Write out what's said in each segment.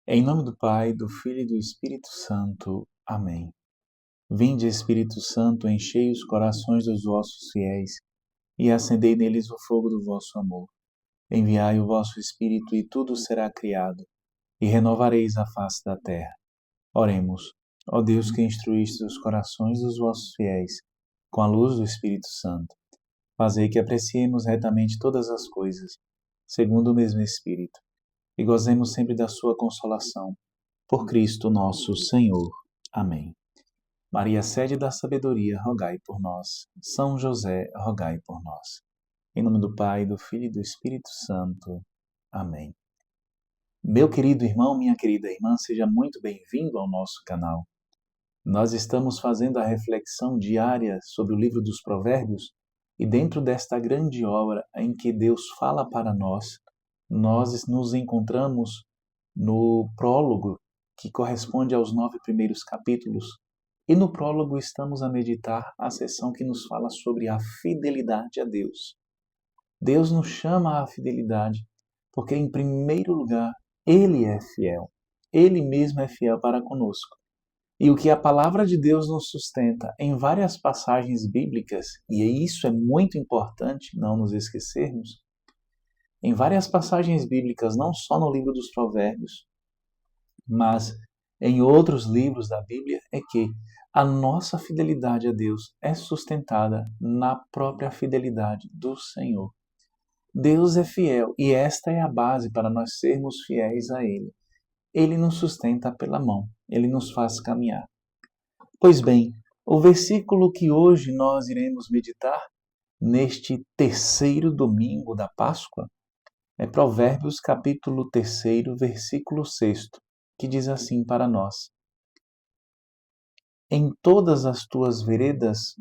Em nome do Pai, do Filho e do Espírito Santo. Amém. Vinde, Espírito Santo, enchei os corações dos vossos fiéis e acendei neles o fogo do vosso amor. Enviai o vosso Espírito e tudo será criado, e renovareis a face da terra. Oremos. Ó Deus, que instruíste os corações dos vossos fiéis com a luz do Espírito Santo, fazei que apreciemos retamente todas as coisas, segundo o mesmo Espírito, e gozemos sempre da sua consolação. Por Cristo nosso Senhor. Amém. Maria, sede da sabedoria, rogai por nós. São José, rogai por nós. Em nome do Pai, do Filho e do Espírito Santo. Amém. Meu querido irmão, minha querida irmã, seja muito bem-vindo ao nosso canal. Nós estamos fazendo a reflexão diária sobre o livro dos Provérbios e dentro desta grande obra em que Deus fala para nós nos encontramos no prólogo, que corresponde aos 9 primeiros capítulos. E no prólogo estamos a meditar a seção que nos fala sobre a fidelidade a Deus. Deus nos chama à fidelidade porque, em primeiro lugar, Ele é fiel. Ele mesmo é fiel para conosco. E o que a palavra de Deus nos sustenta em várias passagens bíblicas, e isso é muito importante não nos esquecermos, em várias passagens bíblicas, não só no livro dos Provérbios, mas em outros livros da Bíblia, é que a nossa fidelidade a Deus é sustentada na própria fidelidade do Senhor. Deus é fiel e esta é a base para nós sermos fiéis a Ele. Ele nos sustenta pela mão, Ele nos faz caminhar. Pois bem, o versículo que hoje nós iremos meditar neste terceiro domingo da Páscoa é Provérbios capítulo 3, versículo 6, que diz assim para nós: Em todas as tuas veredas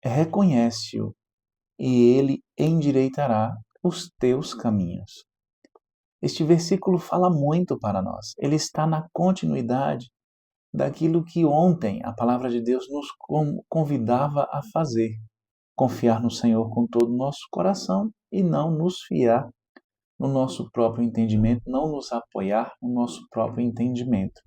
reconhece-o, e ele endireitará os teus caminhos. Este versículo fala muito para nós. Ele está na continuidade daquilo que ontem a palavra de Deus nos convidava a fazer: confiar no Senhor com todo o nosso coração e não nos fiar no nosso próprio entendimento, não nos apoiar no nosso próprio entendimento.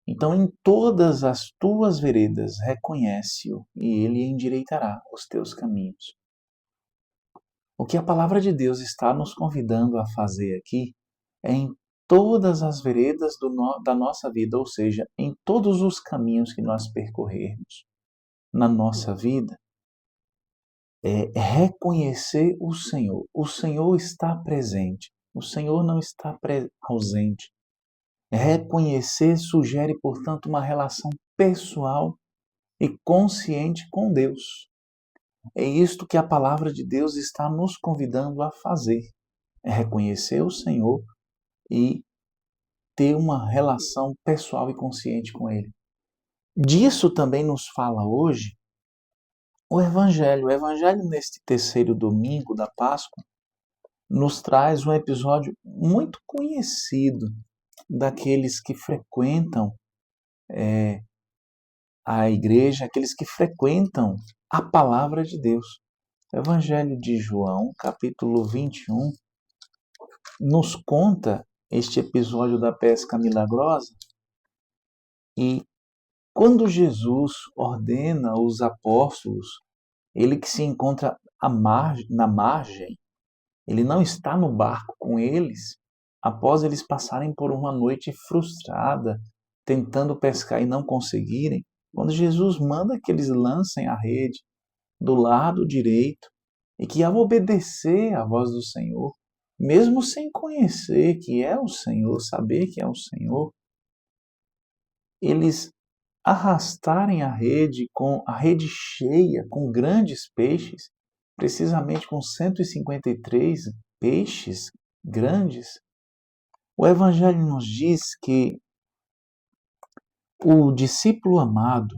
Então, em todas as tuas veredas, reconhece-o e ele endireitará os teus caminhos. O que a palavra de Deus está nos convidando a fazer aqui é em todas as veredas da nossa vida, ou seja, em todos os caminhos que nós percorrermos na nossa vida, é reconhecer o Senhor. O Senhor está presente. O Senhor não está ausente. Reconhecer sugere, portanto, uma relação pessoal e consciente com Deus. É isto que a palavra de Deus está nos convidando a fazer. É reconhecer o Senhor e ter uma relação pessoal e consciente com Ele. Disso também nos fala hoje o Evangelho. O Evangelho, neste terceiro domingo da Páscoa, nos traz um episódio muito conhecido daqueles que frequentam a igreja, aqueles que frequentam a palavra de Deus. O Evangelho de João, capítulo 21, nos conta este episódio da pesca milagrosa e quando Jesus ordena os apóstolos, ele que se encontra na margem, ele não está no barco com eles, após eles passarem por uma noite frustrada, tentando pescar e não conseguirem, quando Jesus manda que eles lancem a rede do lado direito e que, ao obedecer à voz do Senhor, mesmo sem conhecer que é o Senhor, saber que é o Senhor, eles arrastarem com a rede cheia, com grandes peixes, precisamente com 153 peixes grandes, o Evangelho nos diz que o discípulo amado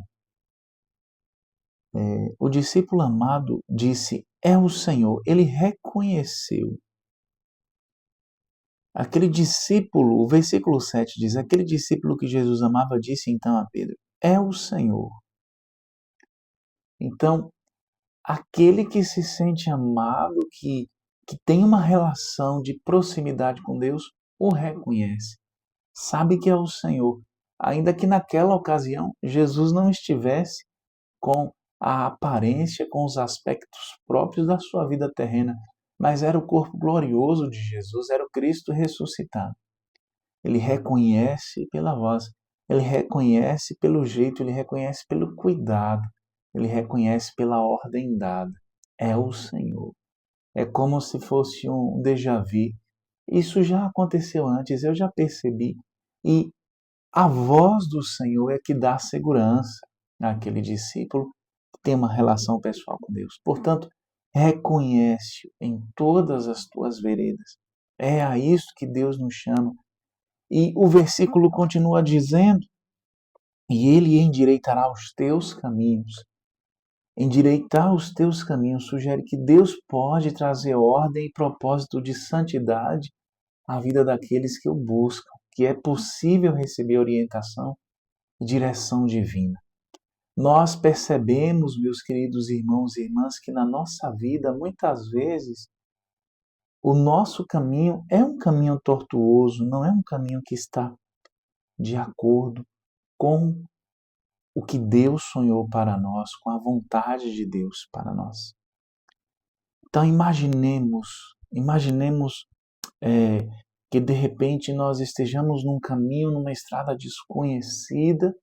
disse, é o Senhor. Ele reconheceu. Aquele discípulo, o versículo 7 diz, aquele discípulo que Jesus amava disse então a Pedro, é o Senhor. Então, aquele que se sente amado, que tem uma relação de proximidade com Deus, o reconhece. sabe que é o Senhor. Ainda que naquela ocasião Jesus não estivesse com a aparência, com os aspectos próprios da sua vida terrena, mas era o corpo glorioso de Jesus, era o Cristo ressuscitado. Ele reconhece pela voz, ele reconhece pelo jeito, ele reconhece pelo cuidado, ele reconhece pela ordem dada. É o Senhor. É como se fosse um déjà vu. Isso já aconteceu antes, eu já percebi. E a voz do Senhor é que dá segurança àquele discípulo que tem uma relação pessoal com Deus. Portanto, reconhece-o em todas as tuas veredas. É a isso que Deus nos chama. E o versículo continua dizendo: e ele endireitará os teus caminhos. Endireitar os teus caminhos sugere que Deus pode trazer ordem e propósito de santidade à vida daqueles que o buscam, que é possível receber orientação e direção divina. Nós percebemos, meus queridos irmãos e irmãs, que na nossa vida, muitas vezes, o nosso caminho é um caminho tortuoso, não é um caminho que está de acordo com o que Deus sonhou para nós, com a vontade de Deus para nós. Então imaginemos que de repente nós estejamos num caminho, numa estrada desconhecida,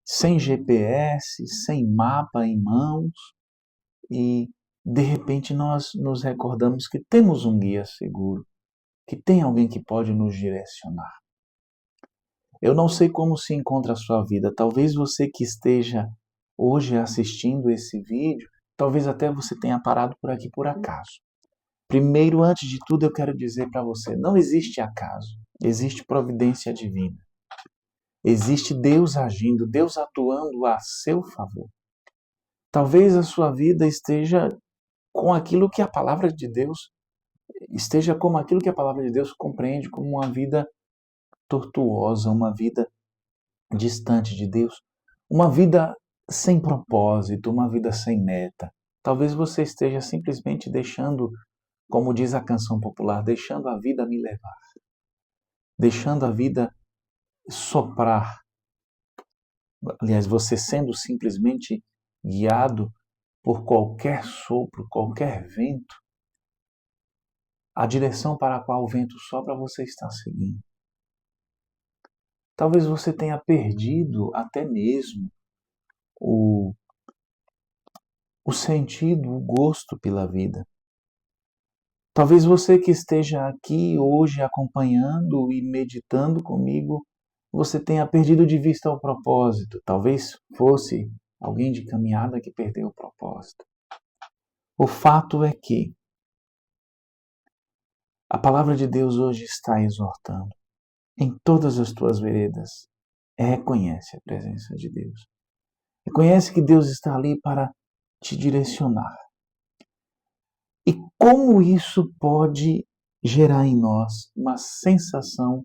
sem GPS, sem mapa em mãos, e de repente nós nos recordamos que temos um guia seguro, que tem alguém que pode nos direcionar. Eu não sei como se encontra a sua vida, talvez você que esteja hoje assistindo esse vídeo, talvez até você tenha parado por aqui por acaso. Primeiro, antes de tudo, eu quero dizer para você, não existe acaso, existe providência divina. Existe Deus agindo, Deus atuando a seu favor. Talvez a sua vida esteja com aquilo que a palavra de Deus compreende como uma vida tortuosa, uma vida distante de Deus, uma vida sem propósito, uma vida sem meta. Talvez você esteja simplesmente deixando, como diz a canção popular, deixando a vida me levar, deixando a vida soprar. Aliás, você sendo simplesmente guiado por qualquer sopro, qualquer vento, a direção para a qual o vento sopra você está seguindo. Talvez você tenha perdido até mesmo o sentido, o gosto pela vida. Talvez você que esteja aqui hoje acompanhando e meditando comigo, você tenha perdido de vista o propósito. Talvez fosse alguém de caminhada que perdeu o propósito. O fato é que a palavra de Deus hoje está exortando. Em todas as tuas veredas, reconhece a presença de Deus. Reconhece que Deus está ali para te direcionar. E como isso pode gerar em nós uma sensação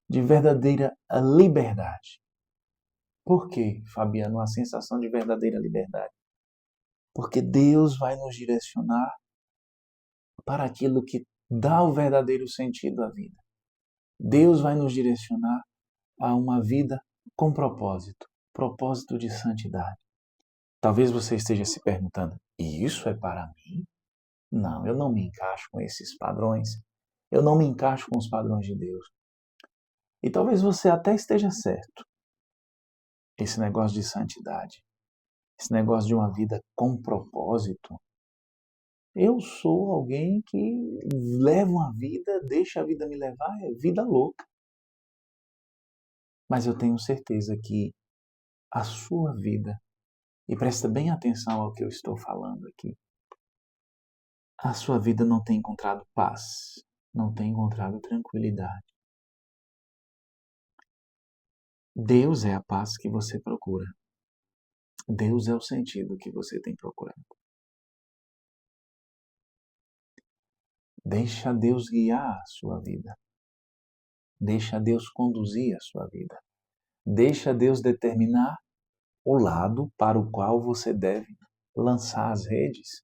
de verdadeira liberdade? Por quê, Fabiano, uma sensação de verdadeira liberdade? Porque Deus vai nos direcionar para aquilo que dá o verdadeiro sentido à vida. Deus vai nos direcionar a uma vida com propósito, propósito de santidade. Talvez você esteja se perguntando, e isso é para mim? Não, eu não me encaixo com esses padrões. Eu não me encaixo com os padrões de Deus. E talvez você até esteja certo. Esse negócio de santidade, esse negócio de uma vida com propósito. Eu sou alguém que leva uma vida, deixa a vida me levar, é vida louca. Mas eu tenho certeza que a sua vida, e presta bem atenção ao que eu estou falando aqui, a sua vida não tem encontrado paz, não tem encontrado tranquilidade. Deus é a paz que você procura. Deus é o sentido que você tem procurado. Deixa Deus guiar a sua vida. Deixa Deus conduzir a sua vida. Deixa Deus determinar o lado para o qual você deve lançar as redes.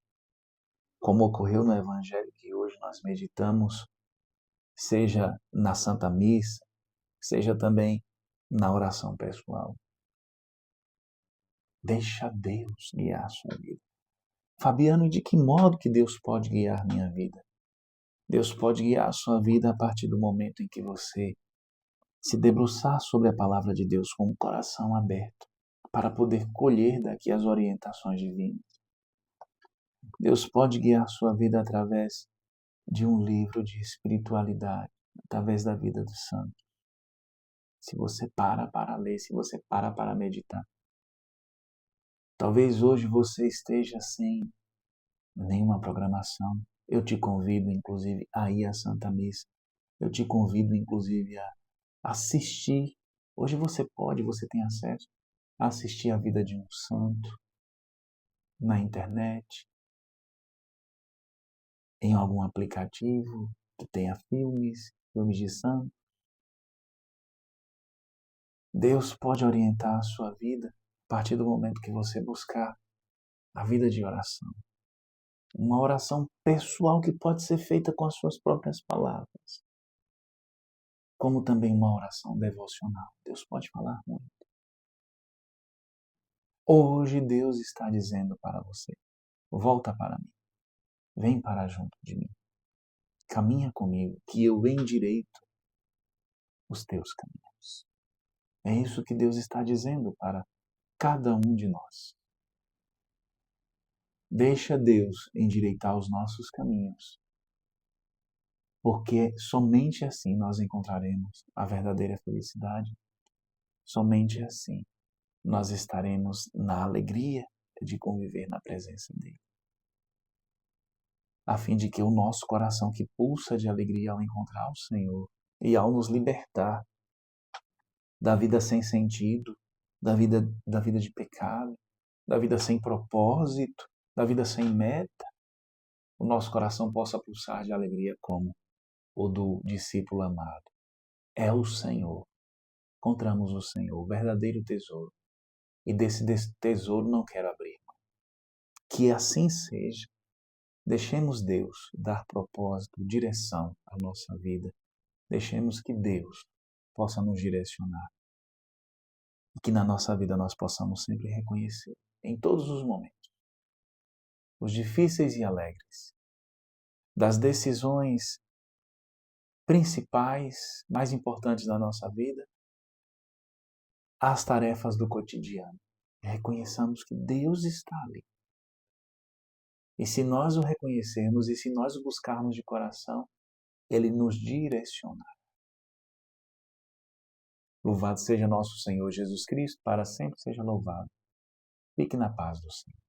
Como ocorreu no Evangelho que hoje nós meditamos, seja na Santa Missa, seja também na oração pessoal. Deixa Deus guiar a sua vida. Fabiano, de que modo que Deus pode guiar minha vida? Deus pode guiar a sua vida a partir do momento em que você se debruçar sobre a palavra de Deus com o coração aberto, para poder colher daqui as orientações divinas. Deus pode guiar a sua vida através de um livro de espiritualidade, através da vida do santo. Se você para ler, se você para meditar. Talvez hoje você esteja sem nenhuma programação. Eu te convido, inclusive, a ir à Santa Missa. Eu te convido, inclusive, a assistir. Hoje você tem acesso a assistir a vida de um santo na internet, em algum aplicativo que tenha filmes de santo. Deus pode orientar a sua vida a partir do momento que você buscar a vida de oração. Uma oração pessoal que pode ser feita com as suas próprias palavras, como também uma oração devocional. Deus pode falar muito. Hoje Deus está dizendo para você: volta para mim, vem para junto de mim, caminha comigo, que eu endireito os teus caminhos. É isso que Deus está dizendo para cada um de nós. Deixa Deus endireitar os nossos caminhos, porque somente assim nós encontraremos a verdadeira felicidade. Somente assim nós estaremos na alegria de conviver na presença dele, a fim de que o nosso coração que pulsa de alegria ao encontrar o Senhor e ao nos libertar da vida sem sentido, da vida de pecado, da vida sem propósito, da vida sem meta, o nosso coração possa pulsar de alegria como o do discípulo amado. É o Senhor. Encontramos o Senhor, o verdadeiro tesouro. E desse tesouro não quero abrir mão. Que assim seja. Deixemos Deus dar propósito, direção à nossa vida. Deixemos que Deus possa nos direcionar. E que na nossa vida nós possamos sempre reconhecer, em todos os momentos, os difíceis e alegres, das decisões principais, mais importantes da nossa vida, às tarefas do cotidiano. Reconheçamos que Deus está ali. E se nós o reconhecermos e se nós o buscarmos de coração, Ele nos direcionará. Louvado seja nosso Senhor Jesus Cristo, para sempre seja louvado. Fique na paz do Senhor.